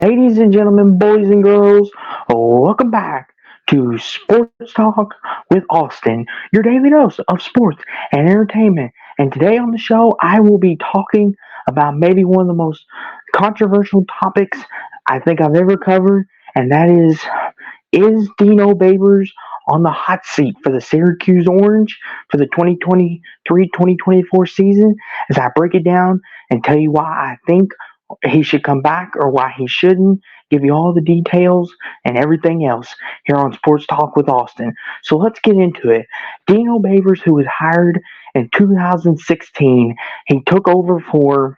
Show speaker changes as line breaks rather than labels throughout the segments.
Ladies and gentlemen, boys and girls, welcome back to Sports Talk with Austin, your daily dose of sports and entertainment. And today on the show, I will be talking about maybe one of the most controversial topics I think I've ever covered, and that is Dino Babers on the hot seat for the Syracuse Orange for the 2023-2024 season? As I break it down and tell you why I think he should come back or why he shouldn't, give you all the details and everything else here on Sports Talk with Austin. So let's get into it. Dino Babers, who was hired in 2016, he took over for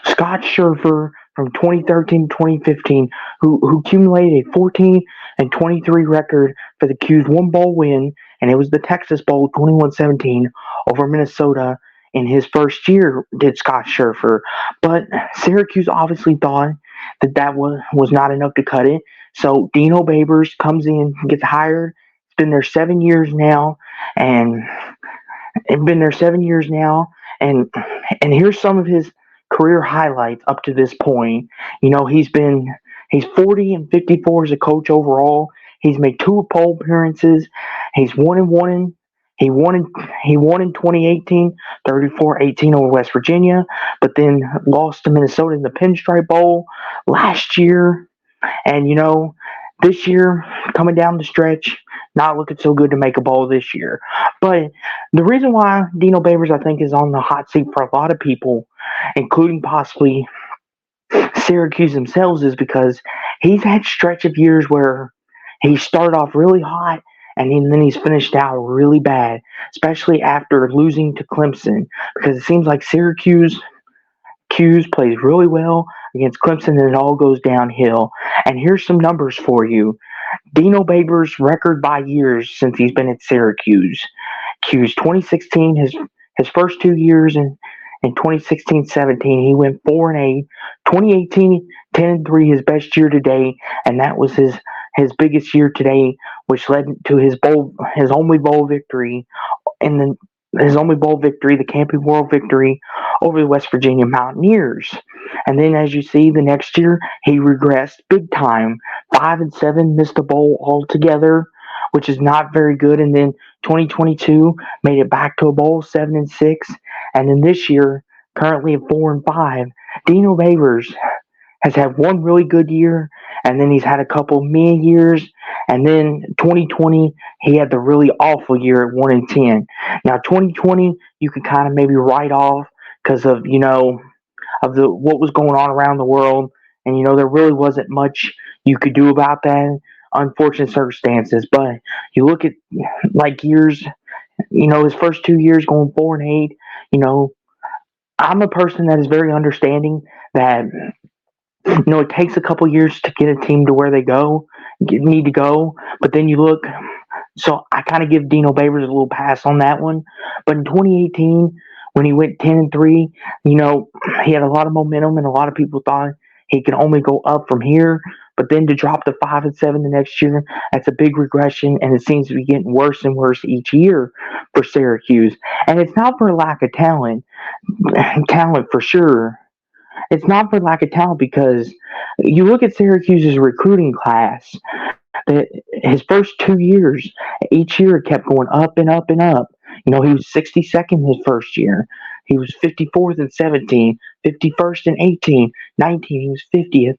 Scott Scherfer from 2013 to 2015, who accumulated a 14-23 record for the Q's one bowl win, and it was the Texas Bowl 21-17 over Minnesota in his first year, did Scott Scherfer. But Syracuse obviously thought that was not enough to cut it. So Dino Babers comes in, gets hired. It's been there 7 years now, and it's been there 7 years now, and here's some of his career highlights up to this point. He's 40-54 as a coach overall. He's made two poll appearances. He's won and won in he won in 2018, 34-18 over West Virginia, but then lost to Minnesota in the Pinstripe Bowl last year. And this year, coming down the stretch, not looking so good to make a bowl this year. But the reason why Dino Babers, I think, is on the hot seat for a lot of people, including possibly Syracuse themselves, is because he's had stretch of years where he started off really hot and then he's finished out really bad, especially after losing to Clemson, because it seems like Syracuse Q's plays really well against Clemson, and it all goes downhill. And here's some numbers for you. Dino Babers' record by years since he's been at Syracuse. Q's 2016, his first 2 years in 2016-17, he went 4-8. 2018, 10-3, his best year to date, and that was his biggest year to date, which led to his only bowl victory in the Camping World victory over the West Virginia Mountaineers. And then, as you see, the next year he regressed big time. 5-7, missed a bowl altogether, which is not very good. And then 2022 made it back to a bowl, 7-6, and then this year, currently at 4-5. Dino Babers has had one really good year, and then he's had a couple meh years, and then 2020 he had the really awful year at 1-10. Now 2020 you could kind of maybe write off because of the what was going on around the world, and there really wasn't much you could do about that. Unfortunate circumstances, but you look at like years, his first 2 years going 4-8. I'm a person that is very understanding that it takes a couple years to get a team to where they need to go. But then you look, so I kind of give Dino Babers a little pass on that one. But in 2018, when he went 10-3, he had a lot of momentum, and a lot of people thought he could only go up from here. But then to drop to 5-7 the next year, that's a big regression, and it seems to be getting worse and worse each year for Syracuse. And it's not for lack of talent, talent for sure. It's not for lack of talent, because you look at Syracuse's recruiting class. That his first 2 years, each year it kept going up and up and up. He was 62nd his first year. He was 54th in 17, 51st in 18, 19. He was 50th.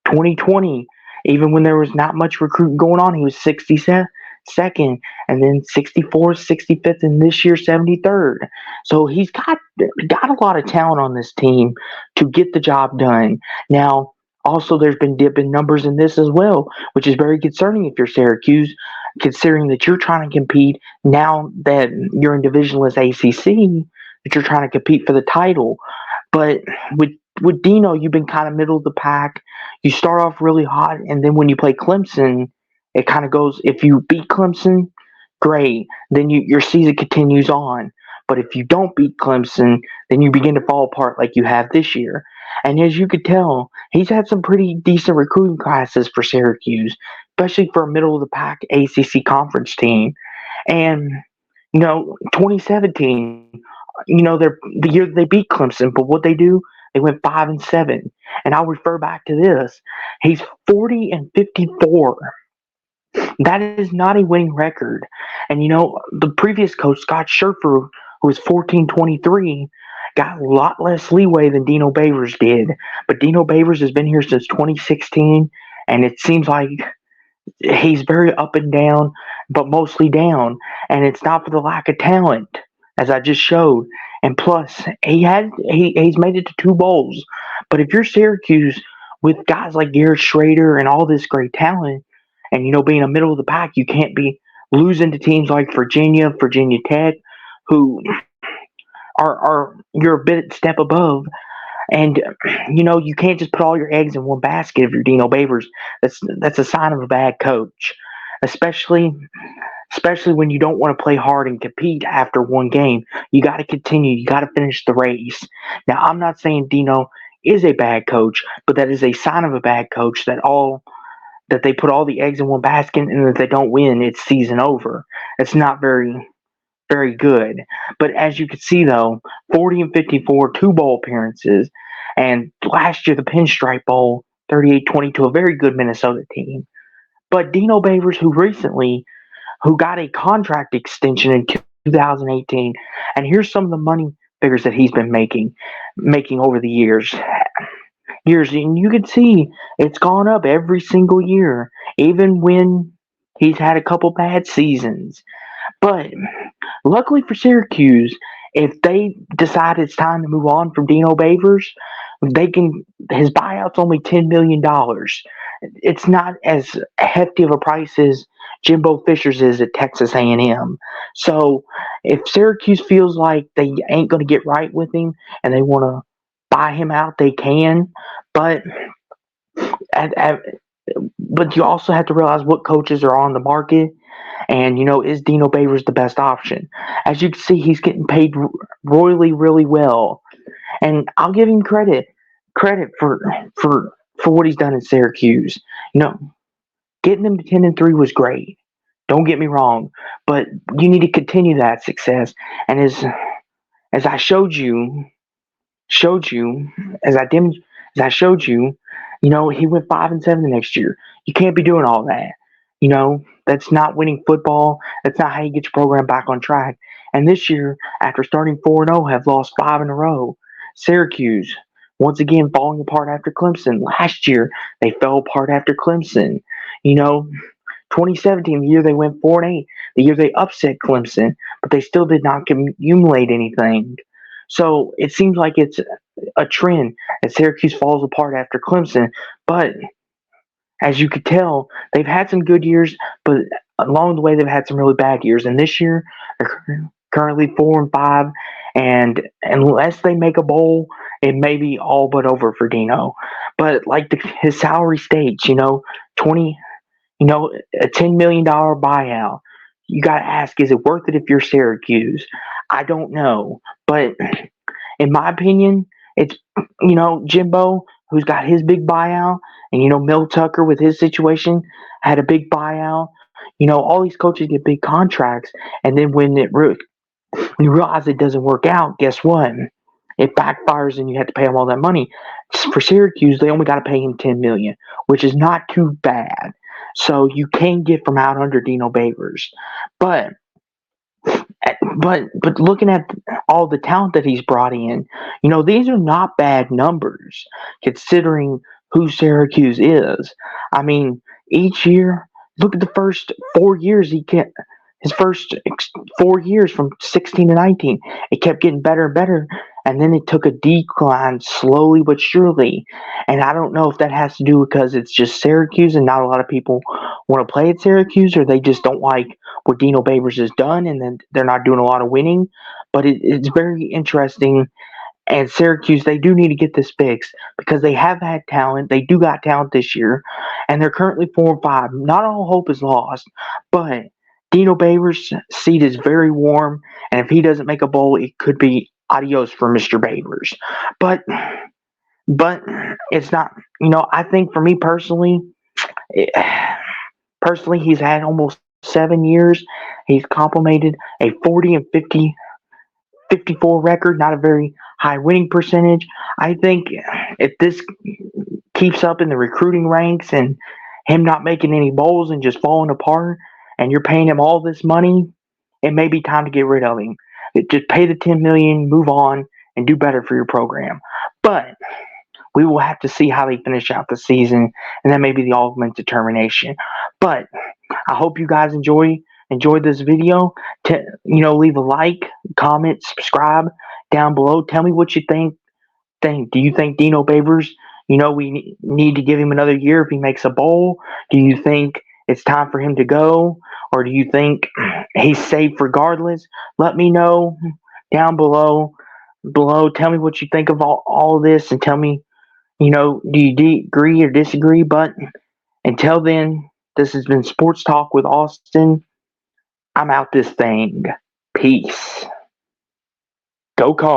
2020, even when there was not much recruiting going on, he was 62nd, and then 64th, 65th, and this year 73rd. So he's got a lot of talent on this team to get the job done. Now, also, there's been dip in numbers in this as well, which is very concerning if you're Syracuse, considering that you're trying to compete now that you're in divisionless ACC, that you're trying to compete for the title. But with Dino, you've been kind of middle of the pack. You start off really hot, and then when you play Clemson, it kind of goes. If you beat Clemson, great. Then your season continues on. But if you don't beat Clemson, then you begin to fall apart like you have this year. And as you could tell, he's had some pretty decent recruiting classes for Syracuse, especially for a middle of the pack ACC conference team. And 2017, the year they beat Clemson, but what they do, they went 5-7. And I'll refer back to this. He's 40-54. That is not a winning record. And the previous coach, Scott Scherfer, who was 14-23, got a lot less leeway than Dino Babers did. But Dino Babers has been here since 2016, and it seems like he's very up and down, but mostly down. And it's not for the lack of talent, as I just showed. And plus, he's made it to two bowls. But if you're Syracuse with guys like Garrett Schrader and all this great talent, and being a middle of the pack, you can't be losing to teams like Virginia Tech, who are you're a bit step above. And you can't just put all your eggs in one basket if you're Dino Babers. That's a sign of a bad coach, especially when you don't want to play hard and compete after one game. You got to continue. You got to finish the race. Now, I'm not saying Dino is a bad coach, but that is a sign of a bad coach that they put all the eggs in one basket, and if they don't win, it's season over. It's not very good. But as you can see, though, 40-54, two bowl appearances, and last year the Pinstripe Bowl, 38-22, a very good Minnesota team. But Dino Babers, who got a contract extension in 2018, and here's some of the money figures that he's been making over the years, and you can see it's gone up every single year, even when he's had a couple bad seasons. But luckily for Syracuse, if they decide it's time to move on from Dino Babers, they can. His buyout's only $10 million. It's not as hefty of a price as Jimbo Fisher's is at Texas A&M. So if Syracuse feels like they ain't going to get right with him and they want to buy him out, they can. But at, but you also have to realize what coaches are on the market. And, is Dino Babers the best option? As you can see, he's getting paid royally, really well. And I'll give him credit for what he's done in Syracuse. Getting them to 10-3 was great. Don't get me wrong, but you need to continue that success. And as I showed you, as I dem- as I showed you, he went 5-7 the next year. You can't be doing all that. That's not winning football. That's not how you get your program back on track. And this year, after starting 4-0, have lost 5 in a row. Syracuse, once again, falling apart after Clemson. Last year, they fell apart after Clemson. 2017, the year they went 4-8, the year they upset Clemson, but they still did not accumulate anything. So it seems like it's a trend that Syracuse falls apart after Clemson. But as you could tell, they've had some good years, but along the way they've had some really bad years. And this year they're currently 4-5, and unless they make a bowl, it may be all but over for Dino. But like his salary states, 20, a $10 million buyout. You got to ask, is it worth it if you're Syracuse? I don't know, but in my opinion, it's Jimbo, who's got his big buyout, and Mel Tucker with his situation had a big buyout. All these coaches get big contracts, and then when you realize it doesn't work out, guess what? It backfires, and you have to pay them all that money. For Syracuse, they only got to pay him $10 million, which is not too bad. So you can get from out under Dino Babers, but looking at all the talent that he's brought in, these are not bad numbers considering who Syracuse is. I mean, each year, look at the first 4 years his first 4 years from 16 to 19, it kept getting better and better. And then it took a decline slowly but surely. And I don't know if that has to do because it's just Syracuse and not a lot of people want to play at Syracuse, or they just don't like what Dino Babers has done, and then they're not doing a lot of winning. But it's very interesting. And Syracuse, they do need to get this fixed because they have had talent. They do got talent this year, and they're currently 4-5. Not all hope is lost, but Dino Babers' seat is very warm, and if he doesn't make a bowl, it could be adios for Mr. Babers. But it's not. I think for me personally, he's had almost 7 years. He's complemented a 40-54 record, not a very high winning percentage. I think if this keeps up in the recruiting ranks and him not making any bowls and just falling apart, and you're paying him all this money, it may be time to get rid of him. Just pay the 10 million, move on, and do better for your program. But we will have to see how they finish out the season, and that may be the ultimate determination. But I hope you guys enjoyed this video. Leave a like, comment, subscribe down below. Tell me what you think. Do you think Dino Babers, we need to give him another year if he makes a bowl? Do you think it's time for him to go? Or do you think he's safe regardless? Let me know down below. Tell me what you think of all of this, and tell me, do you agree or disagree? But until then, this has been Sports Talk with Austin. I'm out this thing. Peace. Go Cards.